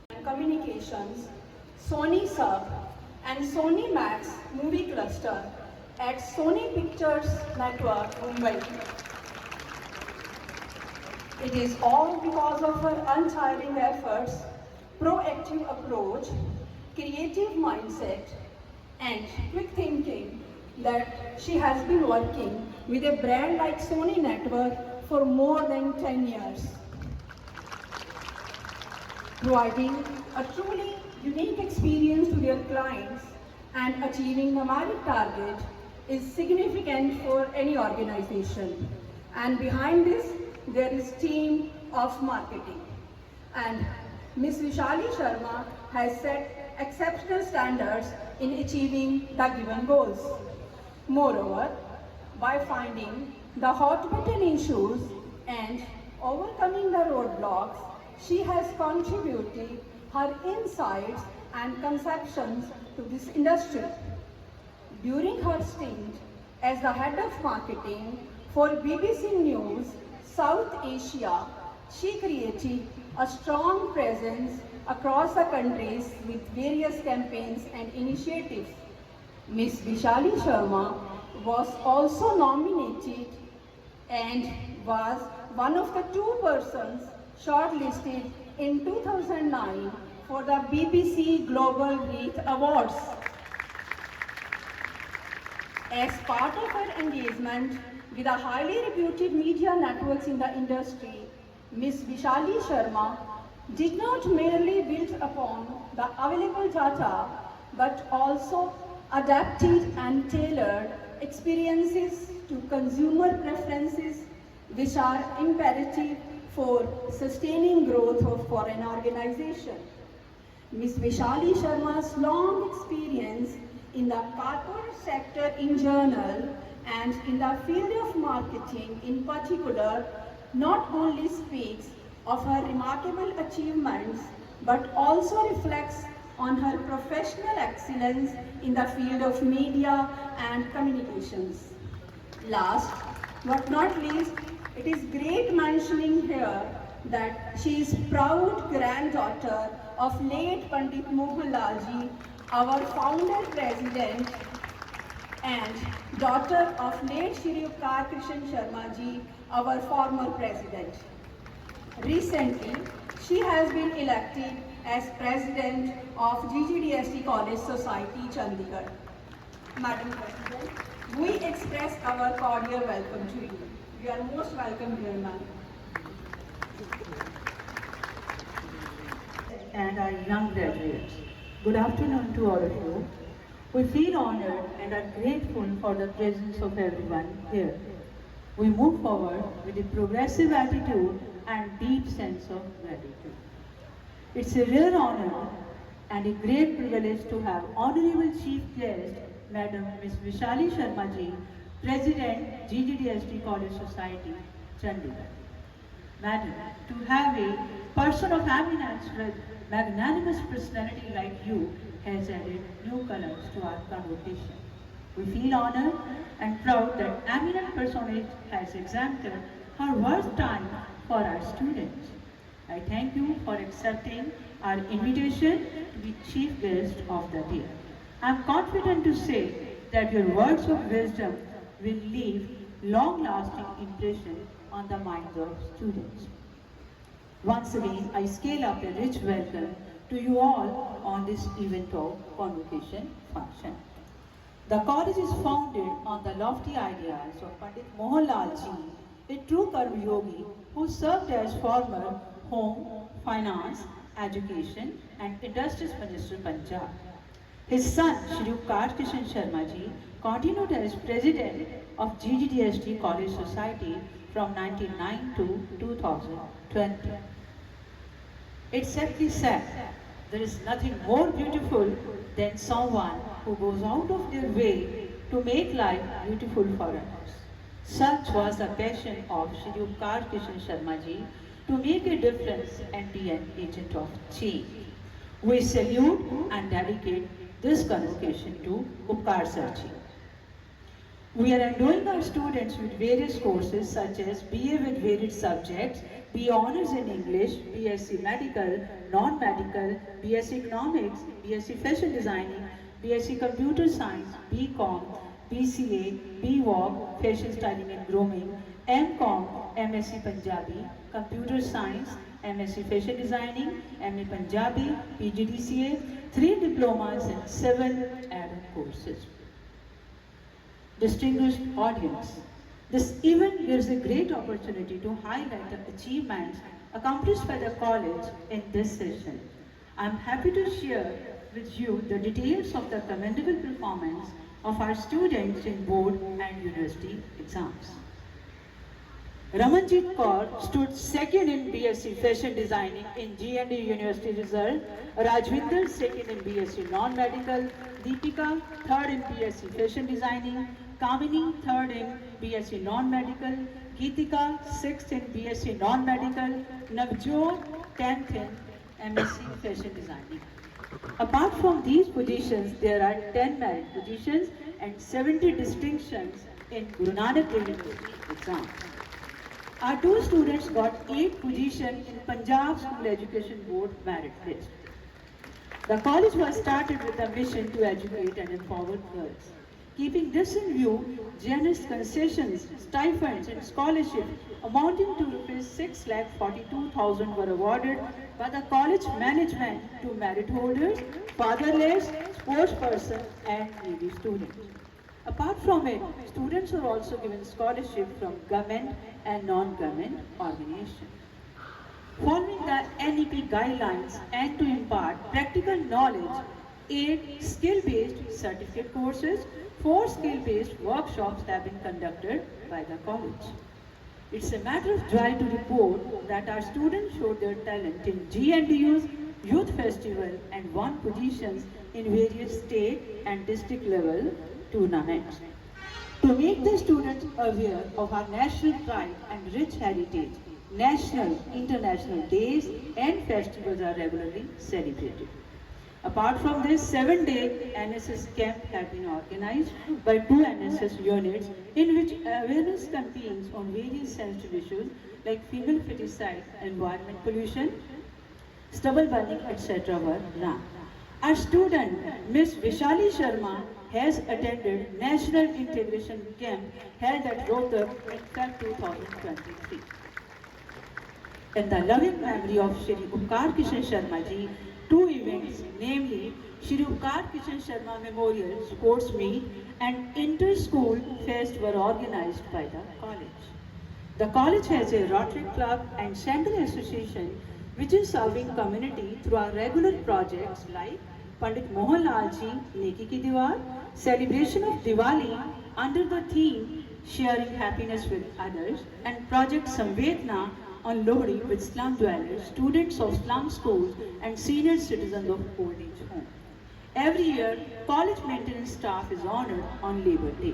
and Communications, Sony Sub, and Sony Max movie cluster at Sony Pictures Network, Mumbai. It is all because of her untiring efforts, proactive approach, creative mindset, and quick thinking that she has been working with a brand like Sony Network for more than 10 years, providing a truly unique experience to their clients and achieving the merit target is significant for any organization. And behind this, there is team of marketing. And Ms. Vishali Sharma has set exceptional standards in achieving the given goals. Moreover, by finding the hot button issues and overcoming the roadblocks, she has contributed her insights and conceptions to this industry. During her stint as the head of marketing for BBC News South Asia, she created a strong presence across the countries with various campaigns and initiatives. Ms. Vishali Sharma was also nominated and was one of the two persons shortlisted in 2009 for the BBC Global Reach Awards. As part of her engagement with the highly reputed media networks in the industry, Ms. Vishali Sharma did not merely build upon the available data, but also adapted and tailored experiences to consumer preferences, which are imperative for sustaining growth for an organization. Ms. Vishali Sharma's long experience in the corporate sector in general and in the field of marketing in particular not only speaks of her remarkable achievements but also reflects on her professional excellence in the field of media and communications. Last but not least, it is great mentioning here that she is proud granddaughter of late Pandit Mohanlalji, our founder president, and daughter of late Shri Upkar Krishan Sharma ji, our former president. Recently, she has been elected as president of GGDST College Society, Chandigarh. Madam President, we express our cordial welcome to you. You are most welcome here, ma'am. And our young graduates. Good afternoon to all of you. We feel honored and are grateful for the presence of everyone here. We move forward with a progressive attitude and deep sense of gratitude. It's a rare honor and a great privilege to have Honorable Chief Guest, Madam Ms. Vishali Sharma ji, President, GGDST College Society, Chandigarh. Madam, to have a person of eminence with magnanimous personality like you has added new colors to our convocation. We feel honored and proud that eminent personage has exempted her worth time for our students. I thank you for accepting our invitation to be chief guest of the day. I am confident to say that your words of wisdom will leave long-lasting impression on the minds of students. Once again, I scale up a rich welcome to you all on this event of convocation function. The college is founded on the lofty ideas of Pandit Mohanlal ji, a true Karma Yogi who served as former Home, Finance, Education and Industries Minister Punjab. His son, Shri Upkar Krishan Sharma ji, continued as president of GGDST College Society from 1909 to 2020. It's simply said, there is nothing more beautiful than someone who goes out of their way to make life beautiful for others. Such was the passion of Shri Upkar Krishan Sharma ji to make a difference and be an agent of change. We salute and dedicate this convocation to Upkar Sir ji. We are enrolling our students with various courses such as BA with varied subjects, BA Honours in English, BSc Medical, Non-Medical, BSc Economics, BSc Fashion Designing, BSc Computer Science, BCom, BCA, BWOC, Fashion Styling and Grooming, MCom, MSc Punjabi, Computer Science, MSc Fashion Designing, MA Punjabi, PGDCA, 3 diplomas and 7 add-on courses. Distinguished audience, this event gives a great opportunity to highlight the achievements accomplished by the college in this session. I am happy to share with you the details of the commendable performance of our students in board and university exams. Ramanjit Kaur stood second in BSc Fashion Designing in GND University result, Rajvinder second in BSc Non-Medical, Deepika third in BSc Fashion Designing, Kamini third in BSc Non-Medical, Geetika sixth in BSc Non-Medical, Navjot 10th in MSc Fashion Designing. Apart from these positions, there are 10 merit positions and 70 distinctions in Guru Nanak Dev University exams. Our 2 students got 8 positions in Punjab School Education Board merit list. The college was started with a mission to educate and empower girls. Keeping this in view, generous concessions, stipends and scholarships amounting to Rs 6,42,000 were awarded by the college management to merit holders, fatherless, sports persons and needy students. Apart from it, students are also given scholarship from government and non-government organizations. Following the NEP guidelines and to impart practical knowledge, 8 skill-based certificate courses, 4 skill-based workshops have been conducted by the college. It's a matter of joy to report that our students showed their talent in GNDU's Youth Festival and won positions in various state and district level tournaments. To make the students aware of our national pride and rich heritage, national, international days and festivals are regularly celebrated. Apart from this, 7-day NSS camp have been organized by 2 NSS units in which awareness campaigns on various sensitive issues like female feticide, environment pollution, stubble burning, etc. were run. Our student, Ms. Vishali Sharma, has attended National Integration Camp held at Rohtak in Feb 2023. In the loving memory of Shri Upkar Kishan Sharma ji, 2 events, namely Shri Upkar Kishan Sharma Memorial Sports Meet and Inter-School Fest were organized by the college. The college has a Rotary Club and Central Association which is serving community through our regular projects like Pandit Mohan Lal Ji Neki Ki Diwar, celebration of Diwali under the theme Sharing Happiness with Others, and Project Samvedna on Lohri with slum dwellers, students of slum schools and senior citizens of old age home. Every year, college maintenance staff is honored on Labor Day.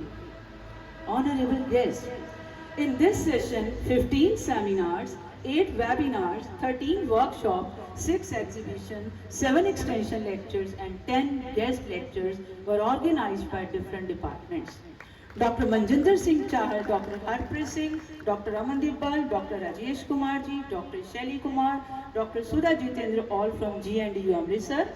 Honorable guests, in this session, 15 seminars, 8 webinars, 13 workshops, 6 exhibitions, 7 extension lectures and 10 guest lectures were organized by different departments. Dr. Manjinder Singh Chahal, Dr. Harpreet Singh, Dr. Amandeep Pal, Dr. Rajesh Kumar Ji, Dr. Shelly Kumar, Dr. Sudha Jitendra, all from GNDU Amritsar.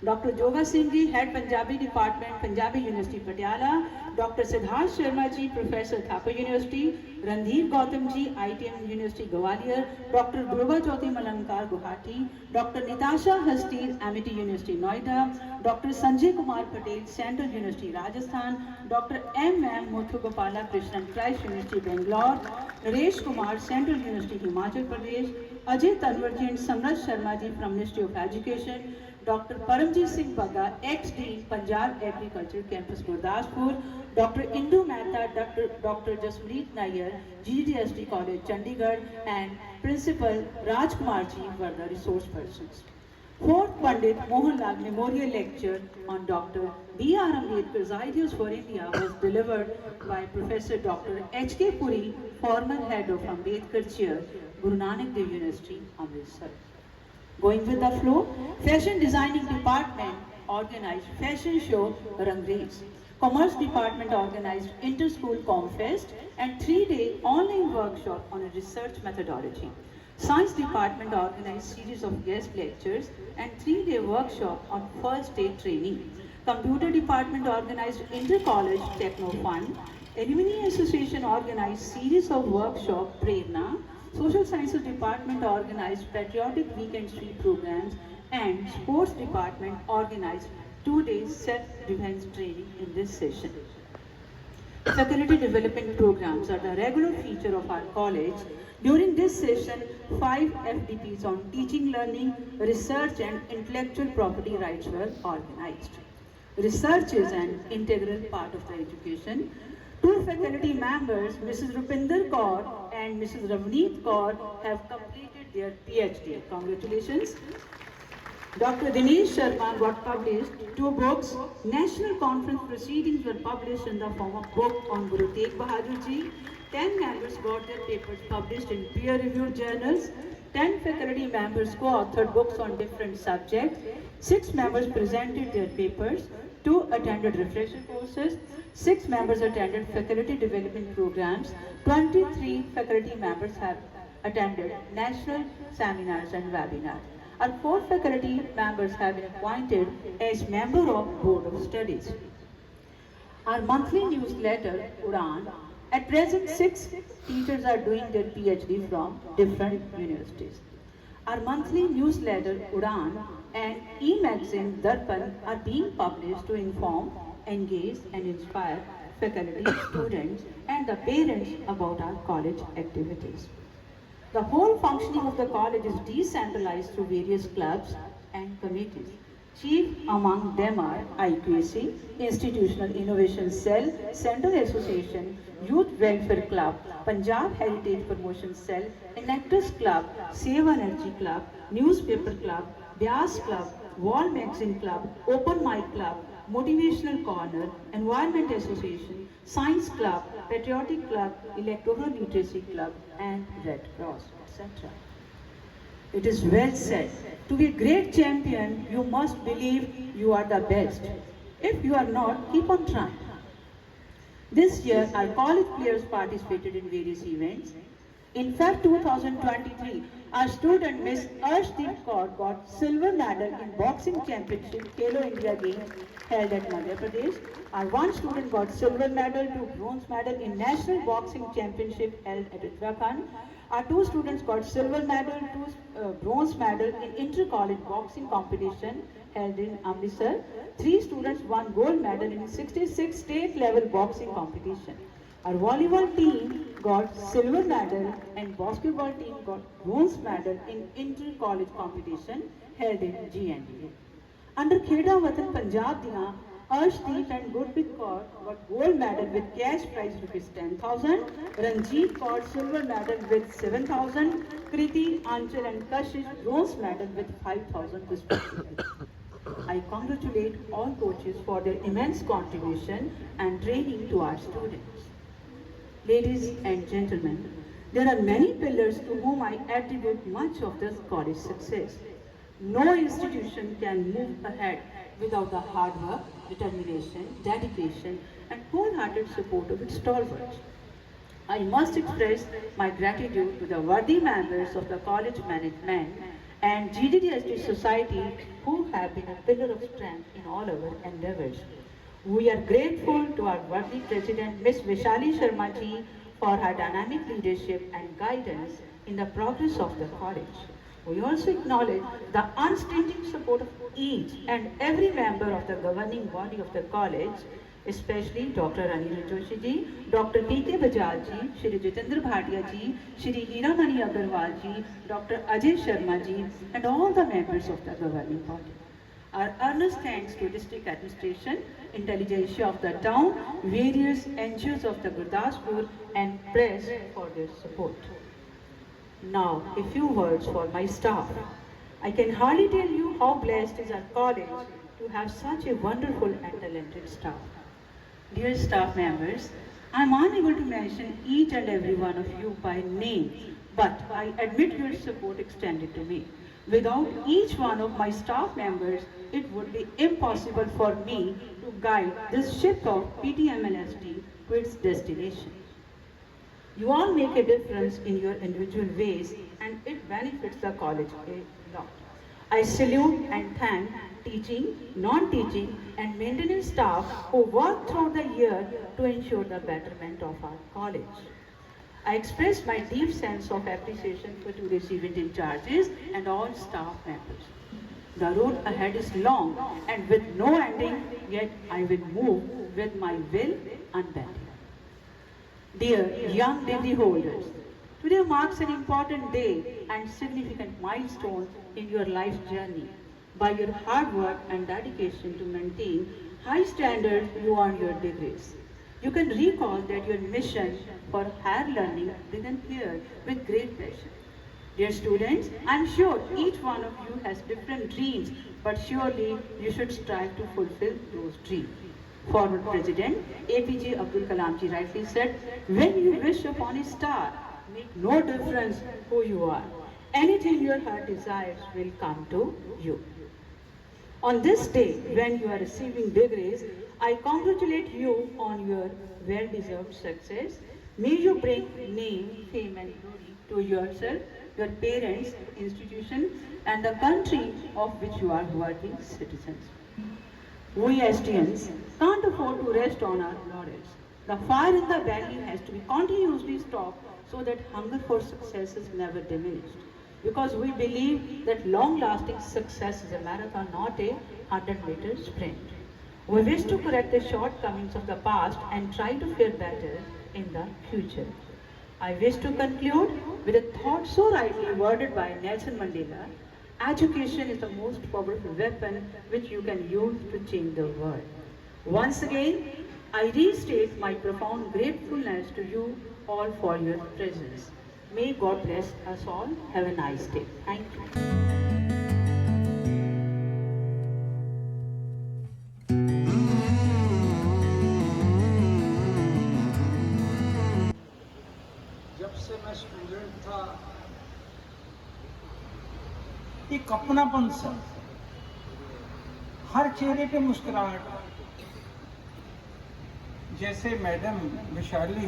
Dr. Joga Singh Ji, Head Punjabi Department, Punjabi University Patiala, Dr. Siddharth Sharma Ji, Professor Thapar University, Randhir Gautam Ji, ITM University Gwalior, Dr. Dhruva Jyoti Malankar Guwahati, Dr. Nitasha Hastir, Amity University Noida, Dr. Sanjay Kumar Patel, Central University Rajasthan, Dr. M.M. Muthugopala Krishnan, Christ University Bangalore, Naresh Kumar, Central University Himachal Pradesh, Ajay Tanwarji and Samrat Sharma Ji from Ministry of Education, Dr. Paramjit Singh Bagga, ex-Dean, Punjab Agriculture Campus Gurdaspur, Dr. Indu Mehta, Dr. Jaspreet Nair, GDSD College, Chandigarh, and Principal Rajkumar Ji were the resource persons. 4th Pandit Mohanlal Memorial Lecture on Dr. B.R. Ambedkar's Ideas for India was delivered by Professor Dr. H.K. Puri, former head of Ambedkar Chair, Guru Nanak Dev University, Amritsar. Going with the flow, Fashion Designing Department organized fashion show Rangreez. Commerce Department organized Inter-School Comfest and 3-day online workshop on a research methodology. Science Department organized series of guest lectures and 3-day workshop on first day training. Computer Department organized Inter-College Techno Fund. Alumni Association organized series of workshop Prerna. Social Sciences Department organized Patriotic Weekend Street programs, and Sports Department organized 2-day self-defense training in this session. Faculty development programs are the regular feature of our college. During this session, 5 FDPs on teaching, learning, research and intellectual property rights were organized. Research is an integral part of the education. 2 faculty members, Mrs. Rupinder Kaur and Mrs. Ravneet Kaur, have completed their PhD. Congratulations. Dr. Dinesh Sharma got published 2 books. National conference proceedings were published in the form of book on Guru Tegh Bahadur Ji. 10 members got their papers published in peer-reviewed journals. 10 faculty members co-authored books on different subjects. 6 members presented their papers. 2 attended refresher courses. 6 members attended faculty development programs. 23 faculty members have attended national seminars and webinars. Our 4 faculty members have been appointed as member of Board of Studies. Our monthly newsletter, Udan, at present 6 teachers are doing their PhD from different universities. Our monthly newsletter, Udan, and e-magazine, Darpan, are being published to inform, engage and inspire faculty, students and the parents about our college activities. The whole functioning of the college is decentralized through various clubs and committees. Chief among them are IQAC, Institutional Innovation Cell, Central Association, Youth Welfare Club, Punjab Heritage Promotion Cell, Enactors Club, Save Energy Club, Newspaper Club, Vyas Club, Wall Magazine Club, Open Mic Club, Motivational Corner, Environment Association, Science Club, Patriotic Club, Electoral Literacy Club, and Red Cross, etc. It is well said, to be a great champion, you must believe you are the best. If you are not, keep on trying. This year, our college players participated in various events. In Feb 2023, our student Miss Arshdeep Kaur got silver medal in boxing championship Khelo India Games held at Madhya Pradesh. Our 1 student got silver medal, 2 bronze medal in national boxing championship held at Uttarakhand. Our 2 students got silver medal, 2 bronze medal in inter-college boxing competition held in Amritsar. 3 students won gold medal in 66 state level boxing competition. Our volleyball team got silver medal and basketball team got bronze medal in inter-college competition held in GNDA. Under Kheda Watan Punjab diyan, Arshdeep and Gurpreet Kaur got gold medal with cash prize rupees 10,000, Ranjeet got silver medal with 7,000, Kriti, Anchal and Kashish bronze medal with 5,000 respectively. I congratulate all coaches for their immense contribution and training to our students. Ladies and gentlemen, there are many pillars to whom I attribute much of this college success. No institution can move ahead without the hard work, determination, dedication, and wholehearted support of its stalwarts. I must express my gratitude to the worthy members of the college management and GDDSD society who have been a pillar of strength in all our endeavors. We are grateful to our worthy President Ms. Vishali Sharma ji for her dynamic leadership and guidance in the progress of the college. We also acknowledge the unstinting support of each and every member of the governing body of the college, especially Dr. Anil Joshi ji, Dr. P.K. Bajaj ji, Shri Jitendra Bhatia ji, Shri Hiramani Agarwal ji, Dr. Ajay Sharma ji, and all the members of the governing body. Our earnest thanks to district administration, intelligentsia of the town, various NGOs of the Gurdaspur and press for their support. Now, a few words for my staff. I can hardly tell you how blessed is our college to have such a wonderful and talented staff. Dear staff members, I am unable to mention each and every one of you by name, but I admit your support extended to me. Without each one of my staff members, it would be impossible for me to guide this ship of PTMLST to its destination. You all make a difference in your individual ways and it benefits the college a lot. I salute and thank teaching, non-teaching and maintenance staff who work throughout the year to ensure the betterment of our college. I express my deep sense of appreciation for today's event in charges and all staff members. The road ahead is long and with no ending, yet I will move with my will unbending. Dear young degree holders, today marks an important day and significant milestone in your life journey. By your hard work and dedication to maintain high standards, you earn your degrees. You can recall that your mission for higher learning began here with great passion. Dear students, I am sure each one of you has different dreams, but surely you should strive to fulfill those dreams. Former President APJ Abdul Kalam ji rightly said, when you wish upon a star, make no difference who you are. Anything your heart desires will come to you. On this day, when you are receiving degrees, I congratulate you on your well-deserved success. May you bring name, fame and glory to yourself, your parents, institution and the country of which you are working citizens. We STNs can't afford to rest on our laurels. The fire in the belly has to be continuously stocked so that hunger for success is never diminished. Because we believe that long-lasting success is a marathon, not a 100-meter sprint. We wish to correct the shortcomings of the past and try to fare better in the future. I wish to conclude with a thought so rightly worded by Nelson Mandela. Education is the most powerful weapon which you can use to change the world. Once again, I restate my profound gratefulness to you all for your presence. May God bless us all. Have a nice day. Thank you. जब से मैं student था एक अपनापन सा, हर चेहरे पे मुस्कुराहट, जैसे मैडम विशाली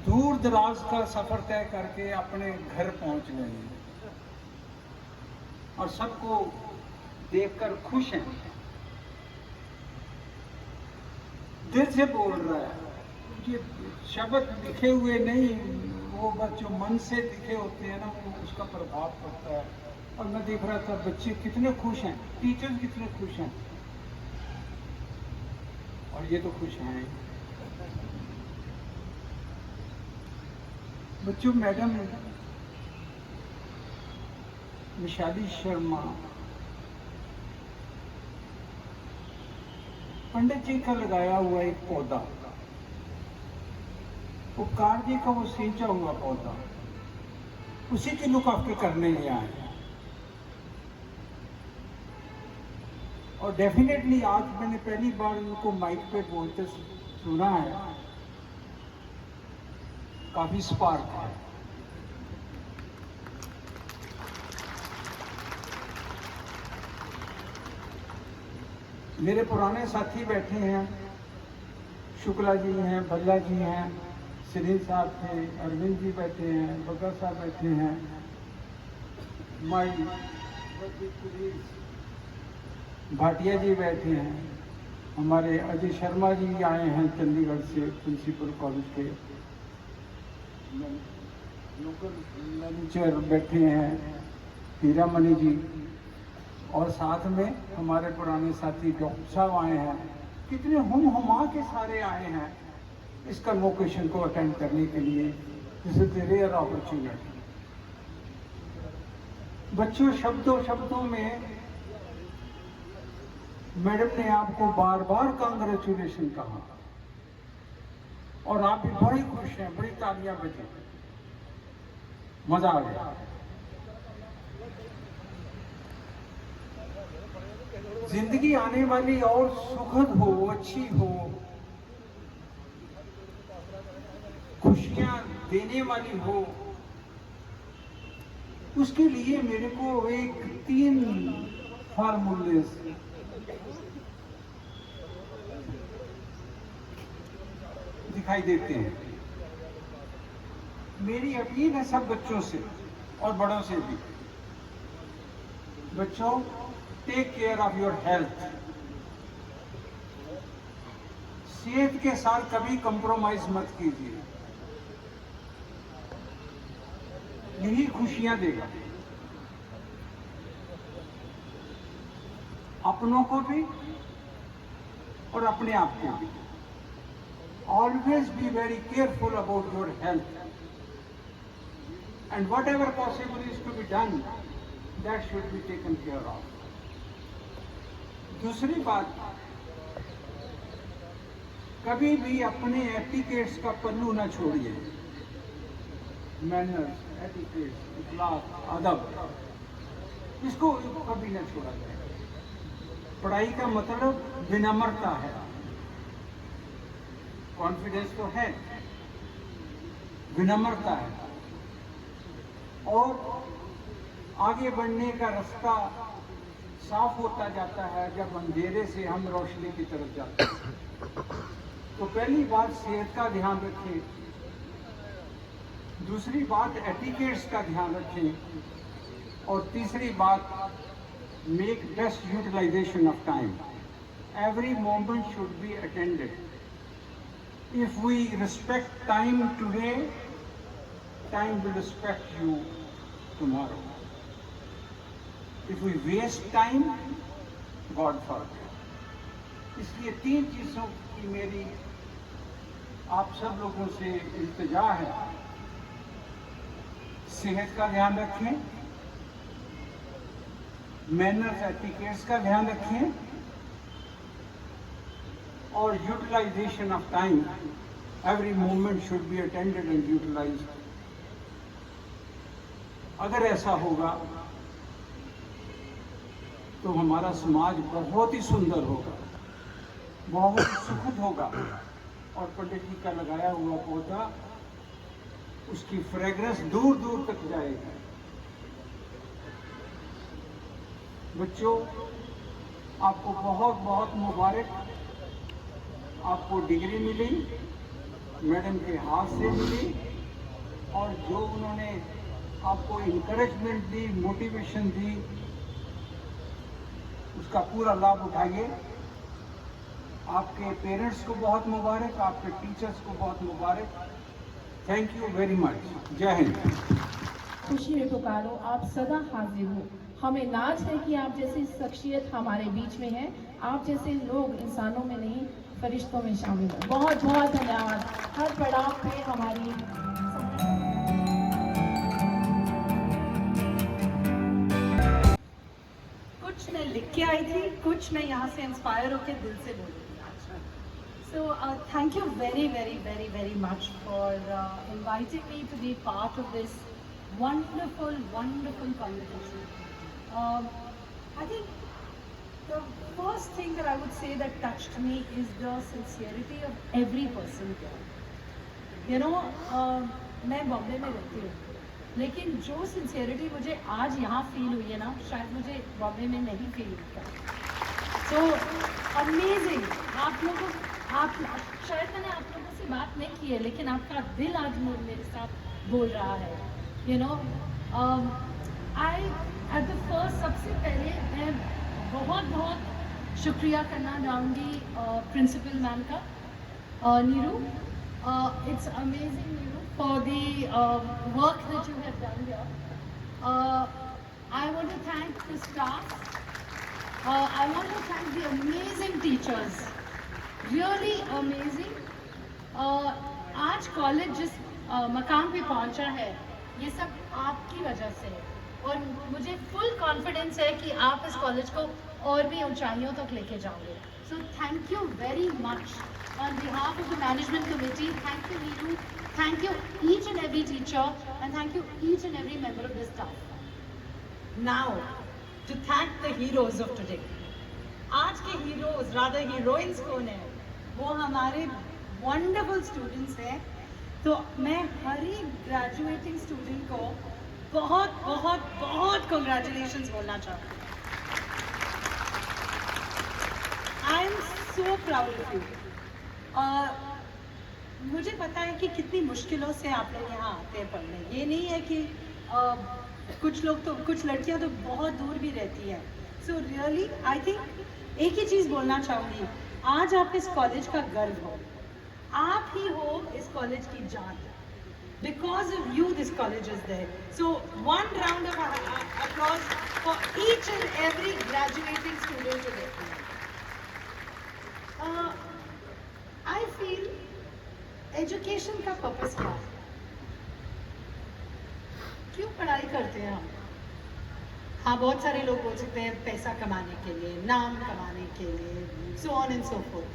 दूर दराज का सफर तय करके अपने घर पहुंच गए और सबको देखकर खुश हैं, दिल से बोल रहा है। ये शब्द लिखे हुए नहीं, वो बस जो मन से लिखे होते हैं ना, वो उसका प्रभाव पड़ता है। और मैं देख रहा था बच्चे कितने खुश हैं, टीचर्स कितने खुश हैं, और ये तो खुश हैं। बच्चों, मैडम विशाली शर्मा पंडित जी का लगाया हुआ एक पौधा, उपकार जी का वो सींचा हुआ पौधा, उसी की लुक आफ्टर करने लिए आए हैं। और डेफिनेटली आज मैंने पहली बार उनको माइक पे बोलते सुना है, काफी स्पार्क है। मेरे पुराने साथी बैठे हैं, शुक्ला जी हैं, भल्ला जी हैं, सुनील साहब थे, अरविंद जी बैठे हैं, बकर साहब बैठे हैं, माई भाटिया जी बैठे हैं, हमारे अजय शर्मा जी आए हैं चंडीगढ़ से, प्रिंसिपल कॉलेज के लोकल मैनेजर बैठे हैं, हीरामणि जी, और साथ में हमारे पुराने साथी डॉक्टर साहब आए हैं। कितने हुमा के सारे आए हैं इस कन्वोकेशन को अटेंड करने के लिए। This is the rare opportunity. बच्चों, शब्दों में मैडम ने आपको बार बार कांग्रेचुलेशन कहा और आप भी बड़ी खुश हैं, बड़ी तालियां बजी, मजा आ गया। जिंदगी आने वाली और सुखद हो, अच्छी हो, खुशियां देने वाली हो, उसके लिए मेरे को एक 3 फार्मूले दिखाई देते हैं। मेरी अपील है सब बच्चों से और बड़ों से भी, बच्चों take care of your health. सेहत के साथ कभी कंप्रोमाइज मत कीजिए, यही खुशियां देगा, अपनों को भी और अपने आप को भी। Always be very careful about your health and whatever possible is to be done, that should be taken care of. दूसरी बात, कभी भी अपने एटिकेट्स का पल्लू ना छोड़िए। मैनर्स, एटिकेट्स, इखलाक, अदब, इसको कभी ना छोड़ा जाए। पढ़ाई का मतलब विनम्रता है, कॉन्फिडेंस तो है, विनम्रता है, और आगे बढ़ने का रास्ता साफ होता जाता है जब अंधेरे से हम रोशनी की तरफ जाते हैं। तो पहली बात सेहत का ध्यान रखें, दूसरी बात एटिकेट्स का ध्यान रखें, और तीसरी बात make best utilization of time. Every moment should be attended. If we respect time today, time will respect you tomorrow. If we waste time, God forgive. इसलिए 3 चीजों की मेरी आप सब लोगों से इल्तिजा है। सेहत का ध्यान रखें, मैनर्स एटिकेट्स का ध्यान रखें, और utilization of time. Every moment should be attended and utilized. अगर ऐसा होगा तो हमारा समाज बहुत ही सुंदर होगा, बहुत ही सुखद होगा, और पंडित जी का लगाया हुआ पौधा, उसकी फ्रेग्रेंस दूर दूर तक जाएगी। बच्चों, आपको बहुत बहुत मुबारक। आपको डिग्री मिली, मैडम के हाथ से मिली, और जो उन्होंने आपको इनकरेजमेंट दी, मोटिवेशन दी, उसका पूरा लाभ उठाइए। आपके पेरेंट्स को बहुत मुबारक, आपके टीचर्स को बहुत मुबारक। Thank you very much. जय हिंद। खुशी में पुकारो, आप सदा हाजिर हो। हमें नाज है कि आप जैसी शख्सियत हमारे बीच में है। आप जैसे लोग इंसानों में नहीं, फरिश्तों में शामिल हैं। बहुत बहुत धन्यवाद। हर पड़ाव पे हमारी कुछ मैं लिख के आई थी, कुछ मैं यहाँ से इंस्पायर होकर दिल से बोलूँगी। So thank you very, very, very, very much for inviting me to be part of this wonderful, wonderful competition. I think the first thing that I would say that touched me is the sincerity of every person here. You know, मैं बॉम्बे में रहती हूँ, लेकिन जो sincerity मुझे आज यहाँ feel हुई है ना, शायद मुझे बॉम्बे में नहीं फील होता। So amazing. आप लोगों, आप शायद मैंने आप लोगों से बात नहीं की है, लेकिन आपका दिल आज मेरे साथ बोल रहा है। You know, I at the first, सबसे पहले मैं बहुत बहुत शुक्रिया करना चाहूँगी प्रिंसिपल मैम का, Neeru. It's amazing, Neeru, for the work that you have done here. I want to thank the staff. I want to thank the amazing teachers. Really amazing. आज कॉलेज जिस मकाम पे पहुंचा है, ये सब आपकी वजह से है, और मुझे फुल कॉन्फिडेंस है कि आप इस कॉलेज को और भी ऊंचाइयों तक लेके जाओगे। So thank you very much. On behalf of the management committee, thank you Neeru, thank you each and every teacher, and thank you each and every member of the staff. Now, to thank the heroes of today. आज के heroes, rather heroines कौन है? वो हमारे wonderful students हैं। तो मैं हर एक graduating student को बहुत बहुत बहुत कॉन्ग्रेचुलेशंस बोलना चाहूँगी। आई am so proud of you. मुझे पता है कि कितनी मुश्किलों से आप लोग यहाँ आते हैं पढ़ने। ये नहीं है कि कुछ लोग तो, कुछ लड़कियाँ तो बहुत दूर भी रहती हैं। सो रियली आई थिंक एक ही चीज़ बोलना चाहूँगी, आज आप इस कॉलेज का गर्व हो, आप ही हो इस कॉलेज की जान। Because of you, this college is there. So, one round of applause for each and every graduating student today. I feel education का purpose क्या है? क्यों पढ़ाई करते हैं हम? हाँ, बहुत सारे लोग बोल सकते हैं पैसा कमाने के लिए, नाम कमाने के लिए, so on and so forth.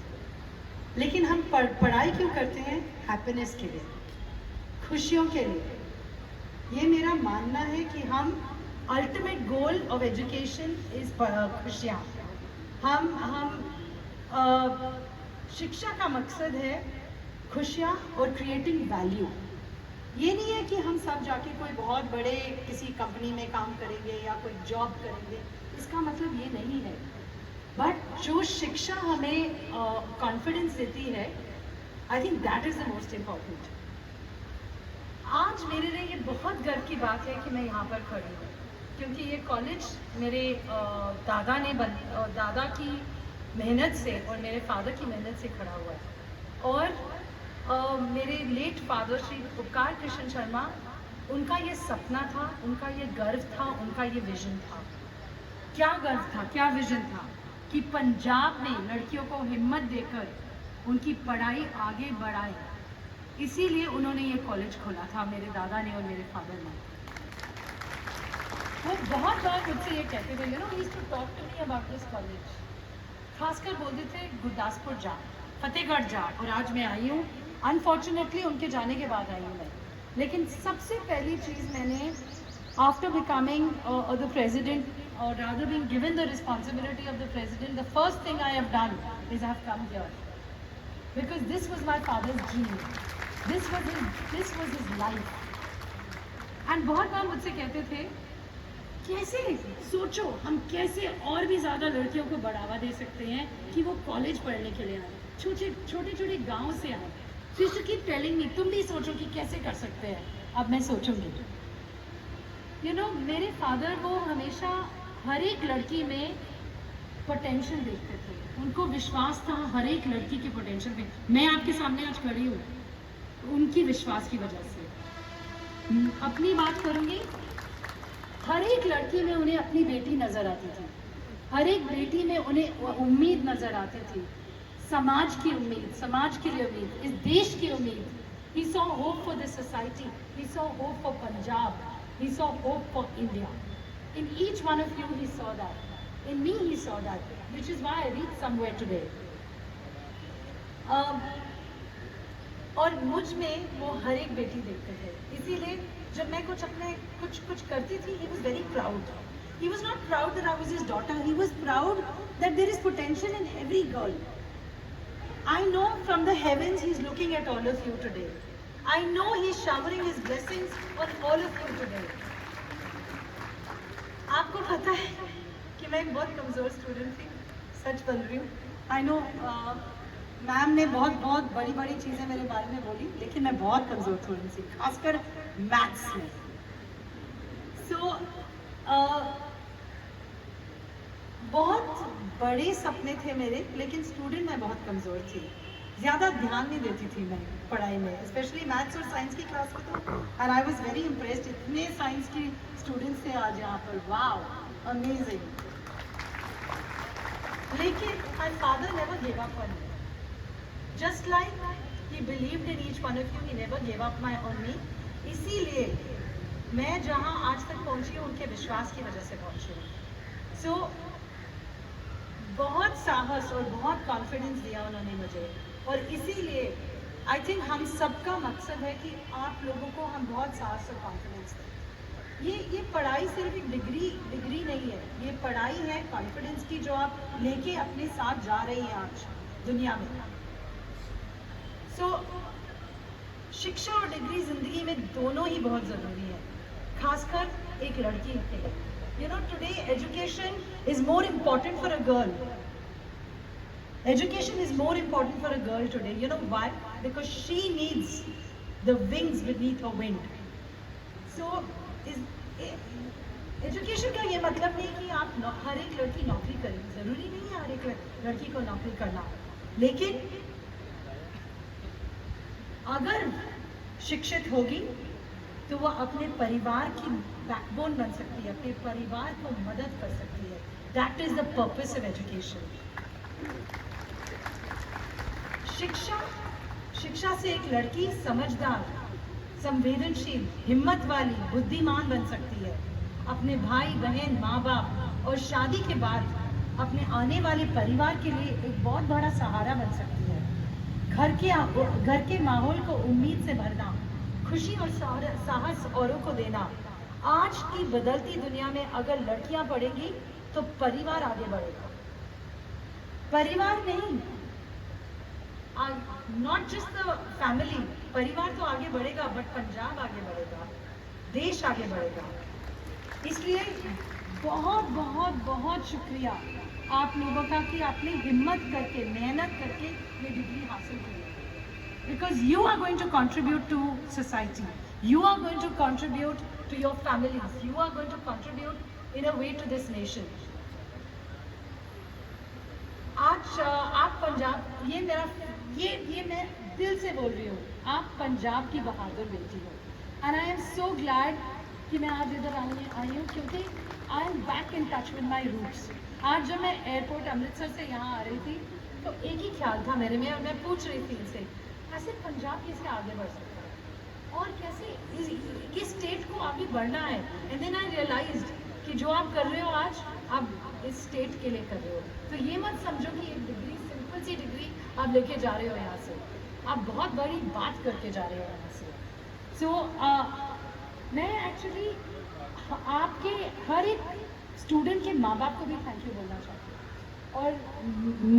लेकिन हम पढ़ाई क्यों करते हैं? हैप्पीनेस के लिए, खुशियों के लिए। ये मेरा मानना है कि हम ultimate goal of education is खुशियाँ। हम शिक्षा का मकसद है खुशियाँ और क्रिएटिंग वैल्यू। ये नहीं है कि हम सब जाके कोई बहुत बड़े किसी कंपनी में काम करेंगे या कोई जॉब करेंगे, इसका मतलब ये नहीं है। बट जो शिक्षा हमें कॉन्फिडेंस देती है, I think that is the most important. आज मेरे लिए ये बहुत गर्व की बात है कि मैं यहाँ पर खड़ी हूँ, क्योंकि ये कॉलेज मेरे दादा की मेहनत से और मेरे फादर की मेहनत से खड़ा हुआ है। और मेरे लेट फादर श्री उपकार कृष्ण शर्मा, उनका ये सपना था, उनका ये गर्व था, उनका ये विजन था। क्या गर्व था, क्या विजन था कि पंजाब में लड़कियों को हिम्मत देकर उनकी पढ़ाई आगे बढ़ाए। इसीलिए उन्होंने ये कॉलेज खोला था, मेरे दादा ने और मेरे फादर ने। वो बहुत बार मुझसे ये कहते थे, you know, he used to talk to me about this college. खासकर बोलते थे गुरदासपुर जा, फतेहगढ़ जा, और आज मैं आई हूँ। अनफॉर्चुनेटली उनके जाने के बाद आई हूँ मैं। लेकिन सबसे पहली चीज़ मैंने, आफ्टर बिकमिंग द प्रेसिडेंट और rather being given the responsibility of the president, the first thing I have done is I have come here, because this was my father's dream, this was his life. And बहुत बार मुझसे कहते थे, कैसे सोचो हम कैसे और भी ज़्यादा लड़कियों को बढ़ावा दे सकते हैं कि वो कॉलेज पढ़ने के लिए आए, छोटे छोटे गांव से आए। So you keep telling me, तुम भी सोचो कि कैसे कर सकते हैं। अब मैं सोचूंगी। यू नो, मेरे फादर वो हमेशा हर एक लड़की में पोटेंशियल देखते थे। उनको विश्वास था हर एक लड़की के पोटेंशियल में। मैं आपके सामने आज खड़ी हूँ उनकी विश्वास की वजह से। अपनी बात करूँगी, हर एक लड़की में उन्हें अपनी बेटी नज़र आती थी, हर एक बेटी में उन्हें उम्मीद नज़र आती थी, समाज की उम्मीद, समाज के लिए उम्मीद, इस देश की उम्मीद। He saw hope for this society, he saw hope for Punjab, he saw hope for India. In each one of you he saw that, in me he saw that, which is why I reached somewhere today. और मुझ में वो हर एक बेटी देखते थे, इसीलिए जब मैं कुछ करती थी, he was very proud. He was not proud that I was his daughter, he was proud that there is potential in every girl. I know from the heavens he's looking at all of you today. I know he's showering his blessings on all of you today. आपको पता है कि मैं एक बहुत कमज़ोर student थी, सच बोल रही हूँ। I know मैम ने बहुत बड़ी चीज़ें मेरे बारे में बोली, लेकिन मैं बहुत कमज़ोर स्टूडेंट थी, खासकर मैथ्स में। सो बहुत बड़े सपने थे मेरे, लेकिन स्टूडेंट मैं बहुत कमज़ोर थी, ज़्यादा ध्यान नहीं देती थी मैं पढ़ाई में, स्पेशली मैथ्स और साइंस की क्लास में। तो and I was very impressed, इतने साइंस की स्टूडेंट्स थे आज यहाँ पर, वाओ, अमेजिंग। लेकिन my father never give up on me, just like he believed in each one of you, he never give up on me. इसीलिए मैं जहाँ आज तक पहुँची हूँ, उनके विश्वास की वजह से पहुँची हूँ। सो बहुत साहस और बहुत कॉन्फिडेंस दिया उन्होंने मुझे, और इसीलिए आई थिंक हम सबका मकसद है कि आप लोगों को हम बहुत साहस और कॉन्फिडेंस दें। ये पढ़ाई सिर्फ एक डिग्री नहीं है, ये पढ़ाई है कॉन्फिडेंस की, जो आप लेके अपने साथ जा रही हैं आज दुनिया में। सो शिक्षा और डिग्री ज़िंदगी में दोनों ही बहुत ज़रूरी है। खासकर एक लड़की के लिए। You know, today education is more important for a girl. Education is more important for a girl today. You know why? Because she needs the wings beneath her wing. So, education का ये मतलब नहीं कि आप हर एक लड़की नौकरी करेगी, ज़रूरी नहीं है हर एक लड़की को नौकरी करना, लेकिन अगर शिक्षित होगी तो वह अपने परिवार की बैकबोन बन सकती है, अपने परिवार को मदद कर सकती है। That is the purpose of education. शिक्षा से एक लड़की समझदार, संवेदनशील, हिम्मत वाली, बुद्धिमान बन सकती है, अपने भाई बहन, माँ बाप और शादी के बाद अपने आने वाले परिवार के लिए एक बहुत बड़ा सहारा बन सकती है। घर के माहौल को उम्मीद से भरना, खुशी और साहस औरों को देना। आज की बदलती दुनिया में अगर लड़कियां पढ़ेंगी तो परिवार आगे बढ़ेगा। परिवार नहीं, नॉट जस्ट द फैमिली, परिवार तो आगे बढ़ेगा बट पंजाब आगे बढ़ेगा, देश आगे बढ़ेगा। इसलिए बहुत बहुत बहुत शुक्रिया आप लोगों का कि आपने हिम्मत करके, मेहनत करके ये डिग्री हासिल की है। Because you are going to contribute to society, you are going to contribute to your families, you are going to contribute in a way to this nation. आज आप पंजाब, ये मैं दिल से बोल रही हूँ, आप पंजाब की बहादुर बेटी हो। And I am so glad कि मैं आज इधर आई हूँ, क्योंकि I am back in touch with my roots. आज जब मैं एयरपोर्ट अमृतसर से यहाँ आ रही थी तो एक ही ख्याल था मेरे में, और मैं पूछ रही थी इनसे, ऐसे पंजाब कैसे आगे बढ़ सकता है और कैसे किस स्टेट को आगे बढ़ना है। एंड देन आई रियलाइज्ड कि जो आप कर रहे हो आज, आप इस स्टेट के लिए कर रहे हो। तो ये मत समझो कि एक डिग्री, सिंपल सी डिग्री आप लेके जा रहे हो यहाँ से, आप बहुत बड़ी बात करके जा रहे हो यहाँ से। सो मैं एक्चुअली आपके हर एक स्टूडेंट के माँ बाप को भी थैंक यू बोलना चाहती हूँ। और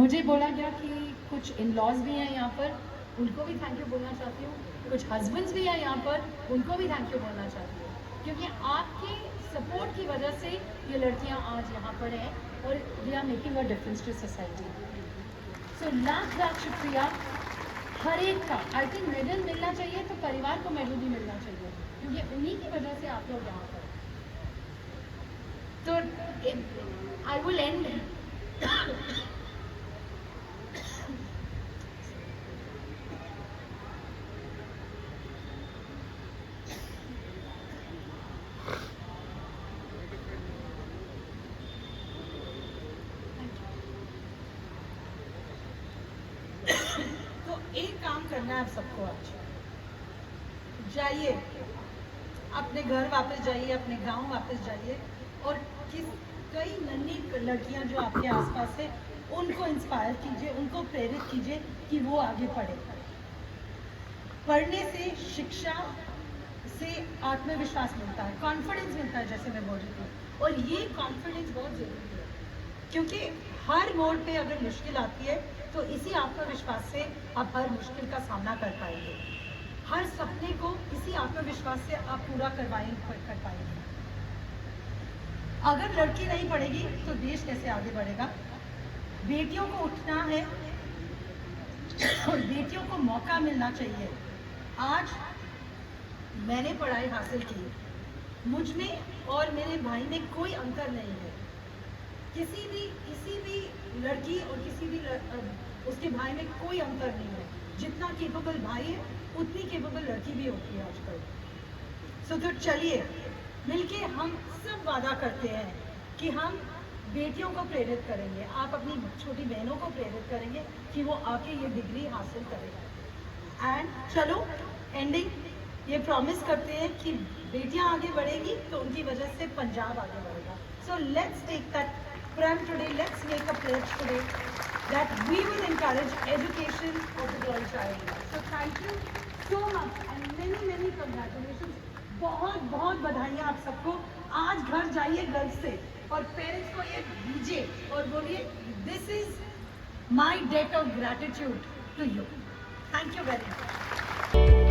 मुझे बोला गया कि कुछ इन लॉज भी हैं यहाँ पर, उनको भी थैंक यू बोलना चाहती हूँ। कुछ हस्बैंड्स भी हैं यहाँ पर, उनको भी थैंक यू बोलना चाहती हूँ, क्योंकि आपके सपोर्ट की वजह से ये लड़कियाँ आज यहाँ पर हैं और they are making a difference to society. सो लाख शुक्रिया हर एक का। आई थिंक मेडल मिलना चाहिए तो परिवार को मेडल भी मिलना चाहिए, क्योंकि उन्हीं की वजह से आप लोग यहाँ पर। तो आई विल एंड एक काम करना है आप सबको, आज जाइए अपने घर वापस जाइए, अपने गांव वापस जाइए, और कई नन्ही लड़कियां जो आपके आसपास है उनको इंस्पायर कीजिए, उनको प्रेरित कीजिए कि वो आगे पढ़े। पढ़ने से, शिक्षा से आत्मविश्वास मिलता है, कॉन्फिडेंस मिलता है, जैसे मैं बोल रही थी। और ये कॉन्फिडेंस बहुत ज़रूरी है, क्योंकि हर मोड़ पे अगर मुश्किल आती है तो इसी आत्मविश्वास से आप हर मुश्किल का सामना कर पाएंगे। हर सपने को इसी आत्मविश्वास से आप पूरा कर पाएंगे। अगर लड़की नहीं पढ़ेगी तो देश कैसे आगे बढ़ेगा। बेटियों को उठना है और बेटियों को मौका मिलना चाहिए। आज मैंने पढ़ाई हासिल की, मुझ में और मेरे भाई में कोई अंतर नहीं है। किसी भी लड़की और उसके भाई में कोई अंतर नहीं है। जितना केपेबल भाई है उतनी केपेबल लड़की भी होती है आजकल। तो चलिए मिलके हम सब वादा करते हैं कि हम बेटियों को प्रेरित करेंगे, आप अपनी छोटी बहनों को प्रेरित करेंगे कि वो आके ये डिग्री हासिल करें। एंड चलो एंडिंग ये प्रॉमिस करते हैं कि बेटियां आगे बढ़ेगी तो उनकी वजह से पंजाब आगे बढ़ेगा। सो लेट्स टेक दैट प्रण today, let's make a pledge today that we will encourage education of the girl child. So thank you so much and many congratulations. बहुत बहुत बधाइयाँ आप सबको। आज घर जाइए गर्व से और पेरेंट्स को ये दीजिए और बोलिए this is my debt of gratitude to you. Thank you very much.